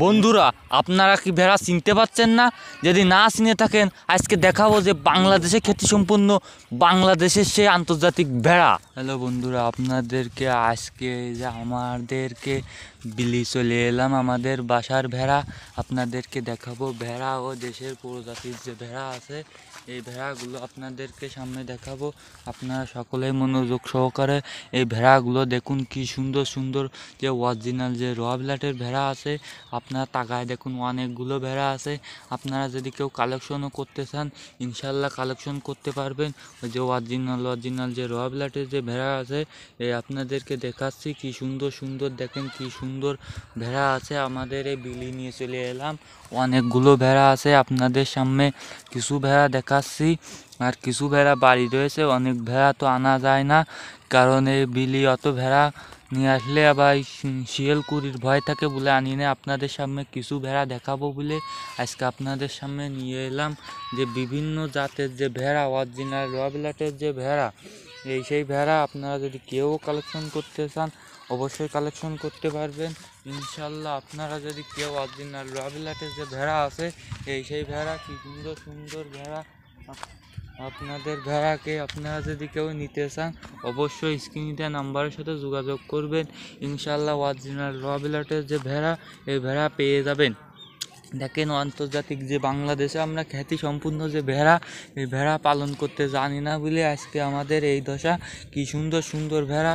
বন্ধুরা, আপনারা কি ভেড়া চিনতে পারছেন না? যদি না চিনে থাকেন, আজকে দেখাবো যে বাংলাদেশে খ্যাতিসম্পন্ন বাংলাদেশের সে আন্তর্জাতিক ভেড়া। হ্যালো বন্ধুরা, আপনাদেরকে আজকে যে আমাদেরকে বিলি চলে এলাম আমাদের বাসার ভেড়া। আপনাদেরকে দেখাবো ভেড়া ও দেশের প্রজাতির যে ভেড়া আছে, এই ভেড়াগুলো আপনাদেরকে সামনে দেখাবো। আপনারা সকলেই মনোযোগ সহকারে এই ভেড়াগুলো দেখুন, কি সুন্দর সুন্দর যে অরিজিনাল যে রয়্যাল ভেড়া আছে। আপনারা তাকায় দেখুন, অনেকগুলো ভেড়া আছে। আপনারা যদি কেউ কালেকশনও করতে চান, ইনশাল্লাহ কালেকশন করতে পারবেন। ওই যে অরিজিনাল যে রয়্যাল যে ভেড়া আছে, এই আপনাদেরকে দেখাচ্ছি কি সুন্দর সুন্দর, দেখেন কি সুন্দর ভেড়া আছে। আমাদের এই বিলি নিয়ে চলে এলাম, অনেকগুলো ভেড়া আছে। আপনাদের সামনে কিছু ভেড়া দেখাচ্ছি, আর কিছু ভেড়া বাড়ি রয়েছে। অনেক ভেড়া তো আনা যায় না, কারণ এই বিলি অত ভেড়া নিয়ে আসলে আবার শিয়াল কুড়ির ভয় থাকে বলে আনি না। আপনাদের সামনে কিছু ভেড়া দেখাবো বলে আজকে আপনাদের সামনে নিয়ে এলাম। যে বিভিন্ন জাতের যে ভেড়া, অরিজিনাল রয়্যাল যে ভেড়া, সেই ভেড়া আপনারা যদি কেউ কালেকশন করতে চান, অবশ্যই কালেকশন করতে পারবেন ইনশাল্লাহ। আপনারা যদি কেউ অরিজিনাল রয়্যাল যে ভেড়া আছে, সেই ভেড়া কি সুন্দর সুন্দর ভেড়া। আপনাদের ভেড়াকে আপনারা যদি কেউ নিতে চান, অবশ্যই স্ক্রিনে দেওয়া নাম্বারের সাথে যোগাযোগ করবেন। ইনশাল্লাহ অরিজিনাল রয়্যাল যে ভেড়া, এই ভেড়া পেয়ে যাবেন। দেখেন, আন্তর্জাতিক যে বাংলাদেশে আমরা খ্যাতি সম্পূর্ণ যে ভেড়া, এই ভেড়া পালন করতে জানি না বলে আজকে আমাদের এই দশা। কি সুন্দর সুন্দর ভেড়া।